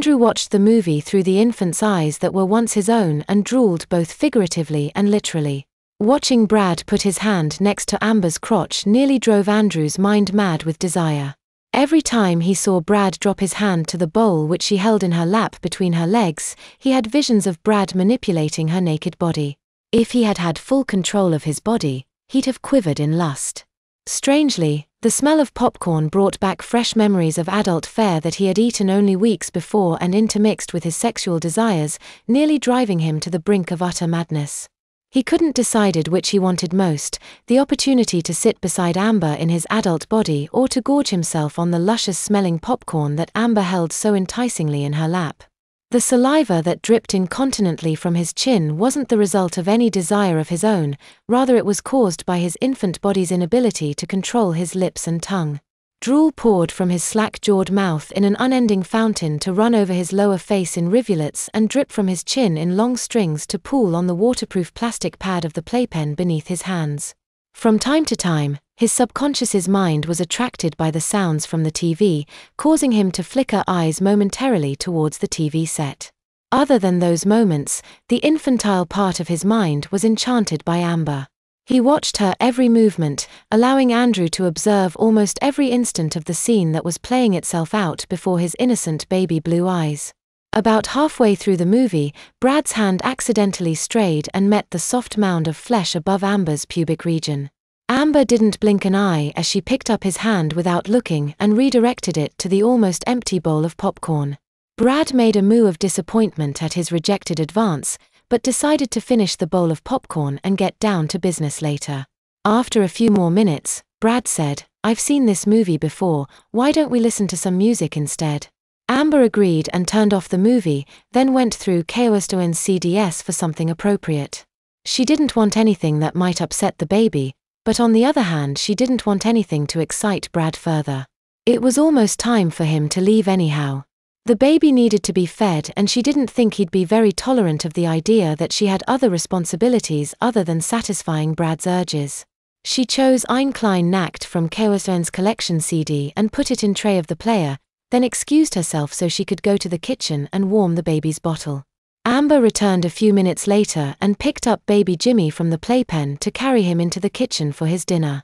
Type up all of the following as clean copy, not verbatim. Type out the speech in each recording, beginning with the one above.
Andrew watched the movie through the infant's eyes that were once his own and drooled both figuratively and literally. Watching Brad put his hand next to Amber's crotch nearly drove Andrew's mind mad with desire. Every time he saw Brad drop his hand to the bowl which she held in her lap between her legs, he had visions of Brad manipulating her naked body. If he had had full control of his body, he'd have quivered in lust. Strangely, the smell of popcorn brought back fresh memories of adult fare that he had eaten only weeks before and intermixed with his sexual desires, nearly driving him to the brink of utter madness. He couldn't decide which he wanted most, the opportunity to sit beside Amber in his adult body or to gorge himself on the luscious-smelling popcorn that Amber held so enticingly in her lap. The saliva that dripped incontinently from his chin wasn't the result of any desire of his own, rather it was caused by his infant body's inability to control his lips and tongue. Drool poured from his slack-jawed mouth in an unending fountain to run over his lower face in rivulets and drip from his chin in long strings to pool on the waterproof plastic pad of the playpen beneath his hands. From time to time, his subconscious's mind was attracted by the sounds from the TV, causing him to flicker eyes momentarily towards the TV set. Other than those moments, the infantile part of his mind was enchanted by Amber. He watched her every movement, allowing Andrew to observe almost every instant of the scene that was playing itself out before his innocent baby blue eyes. About halfway through the movie, Brad's hand accidentally strayed and met the soft mound of flesh above Amber's pubic region. Amber didn't blink an eye as she picked up his hand without looking and redirected it to the almost empty bowl of popcorn. Brad made a moue of disappointment at his rejected advance, but decided to finish the bowl of popcorn and get down to business later. After a few more minutes, Brad said, "I've seen this movie before, why don't we listen to some music instead?" Amber agreed and turned off the movie, then went through KOSTON's CDs for something appropriate. She didn't want anything that might upset the baby, but on the other hand she didn't want anything to excite Brad further. It was almost time for him to leave anyhow. The baby needed to be fed and she didn't think he'd be very tolerant of the idea that she had other responsibilities other than satisfying Brad's urges. She chose Ein Klein Nackt from KOSTON's collection CD and put it in tray of the player, then excused herself so she could go to the kitchen and warm the baby's bottle. Amber returned a few minutes later and picked up baby Jimmy from the playpen to carry him into the kitchen for his dinner.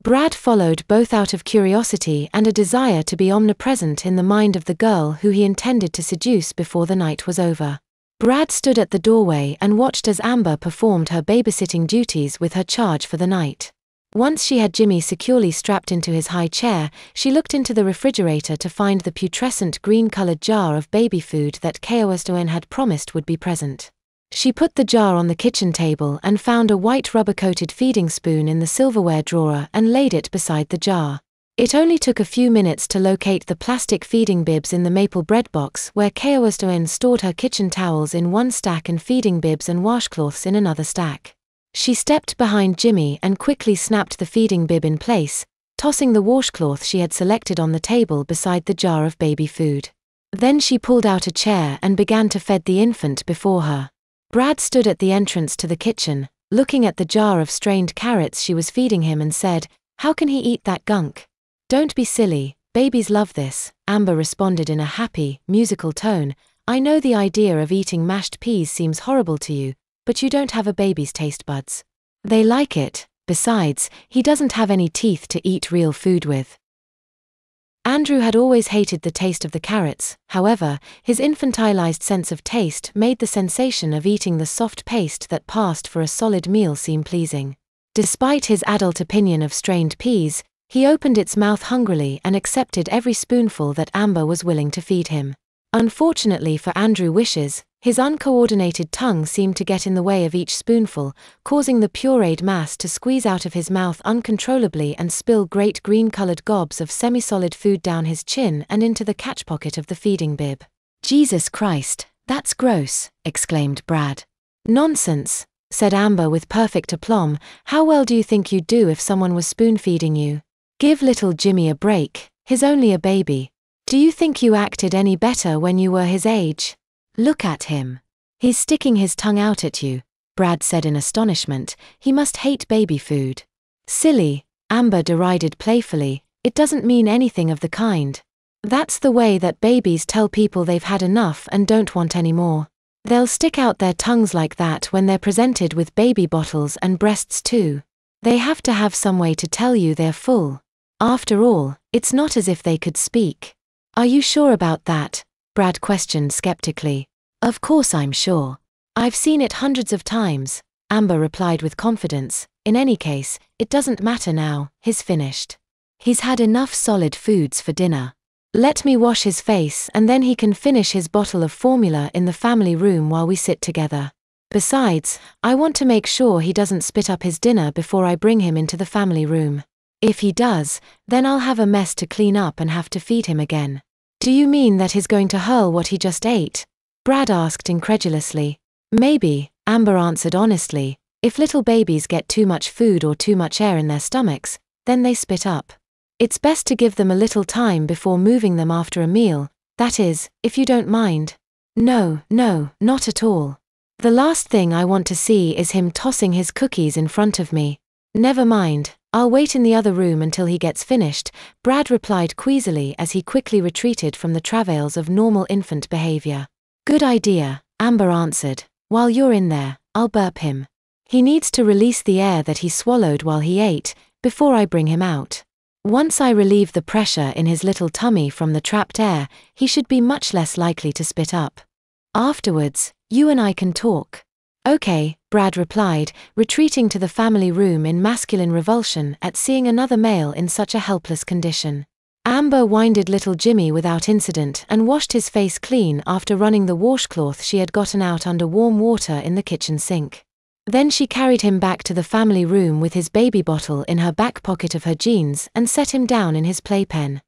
Brad followed both out of curiosity and a desire to be omnipresent in the mind of the girl who he intended to seduce before the night was over. Brad stood at the doorway and watched as Amber performed her babysitting duties with her charge for the night. Once she had Jimmy securely strapped into his high chair, she looked into the refrigerator to find the putrescent green-colored jar of baby food that KOSTON had promised would be present. She put the jar on the kitchen table and found a white rubber-coated feeding spoon in the silverware drawer and laid it beside the jar. It only took a few minutes to locate the plastic feeding bibs in the maple bread box where KOSTON stored her kitchen towels in one stack and feeding bibs and washcloths in another stack. She stepped behind Jimmy and quickly snapped the feeding bib in place, tossing the washcloth she had selected on the table beside the jar of baby food. Then she pulled out a chair and began to feed the infant before her. Brad stood at the entrance to the kitchen, looking at the jar of strained carrots she was feeding him and said, "How can he eat that gunk?" "Don't be silly, babies love this," Amber responded in a happy, musical tone. "I know the idea of eating mashed peas seems horrible to you, but you don't have a baby's taste buds. They like it, besides, he doesn't have any teeth to eat real food with." Andrew had always hated the taste of the carrots, however, his infantilized sense of taste made the sensation of eating the soft paste that passed for a solid meal seem pleasing. Despite his adult opinion of strained peas, he opened its mouth hungrily and accepted every spoonful that Amber was willing to feed him. Unfortunately for Andrew's wishes, his uncoordinated tongue seemed to get in the way of each spoonful, causing the pureed mass to squeeze out of his mouth uncontrollably and spill great green-colored gobs of semi-solid food down his chin and into the catch pocket of the feeding bib. "Jesus Christ, that's gross," exclaimed Brad. "Nonsense," said Amber with perfect aplomb. "How well do you think you'd do if someone was spoon-feeding you? Give little Jimmy a break, he's only a baby. Do you think you acted any better when you were his age? Look at him. He's sticking his tongue out at you," Brad said in astonishment. "He must hate baby food." "Silly," Amber derided playfully, "it doesn't mean anything of the kind. That's the way that babies tell people they've had enough and don't want any more. They'll stick out their tongues like that when they're presented with baby bottles and breasts too. They have to have some way to tell you they're full. After all, it's not as if they could speak. Are you sure about that? Brad questioned skeptically. Of course I'm sure. I've seen it hundreds of times, Amber replied with confidence. In any case, it doesn't matter now, he's finished. He's had enough solid foods for dinner. Let me wash his face and then he can finish his bottle of formula in the family room while we sit together. Besides, I want to make sure he doesn't spit up his dinner before I bring him into the family room. If he does, then I'll have a mess to clean up and have to feed him again. Do you mean that he's going to hurl what he just ate? Brad asked incredulously. Maybe, Amber answered honestly. If little babies get too much food or too much air in their stomachs, then they spit up. It's best to give them a little time before moving them after a meal, that is, if you don't mind. No, not at all. The last thing I want to see is him tossing his cookies in front of me. Never mind, I'll wait in the other room until he gets finished, Brad replied queasily as he quickly retreated from the travails of normal infant behavior. Good idea, Amber answered. While you're in there, I'll burp him. He needs to release the air that he swallowed while he ate, before I bring him out. Once I relieve the pressure in his little tummy from the trapped air, he should be much less likely to spit up. Afterwards, you and I can talk. Okay, Brad replied, retreating to the family room in masculine revulsion at seeing another male in such a helpless condition. Amber winded little Jimmy without incident and washed his face clean after running the washcloth she had gotten out under warm water in the kitchen sink. Then she carried him back to the family room with his baby bottle in her back pocket of her jeans and set him down in his playpen.